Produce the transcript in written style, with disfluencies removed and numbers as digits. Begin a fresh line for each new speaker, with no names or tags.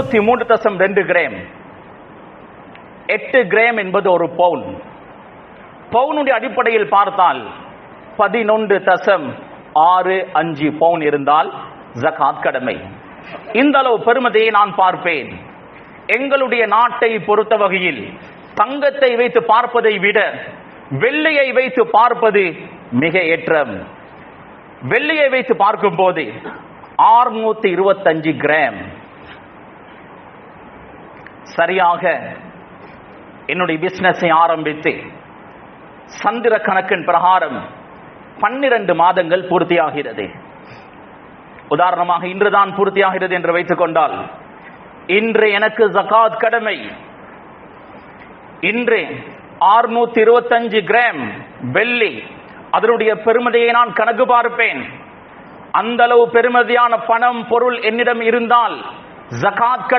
3.2 gram. 8 gram என்பது ஒரு பவுன். பவுனுடைய அடிப்படையில் பார்த்தால் 11.65 பவுன் இருந்தால் ஜகாத் கடமை. இந்த அளவு பெருமதியை நான் பார்ப்பேன். எங்களுடைய நாட்டை பொறுத்த வகையில் தங்கத்தை வைத்து பார்ப்பதை விட வெள்ளியை வைத்து பார்ப்பது மிக ஏற்றம். வெள்ளியை வைத்து பார்க்கும் போது 625 கிராம். சரியாக என்னுடைய பிசினஸை ஆரம்பித்து சந்திர கணக்கின் பிரகாரம் 12 மாதங்கள் பூர்த்தியாகிறது. உதாரணமாக இன்றுதான் பூர்த்தியாகிறது என்று வைத்துக் கொண்டால், இன்று எனக்கு ஜகாத் கடமை. இன்று 625 கிராம் வெள்ளி, அதனுடைய பெருமதியை நான் கணக்கு பார்ப்பேன். அந்த அளவு பெருமதியான பணம் பொருள் என்னிடம் இருந்தால் ஜகாத்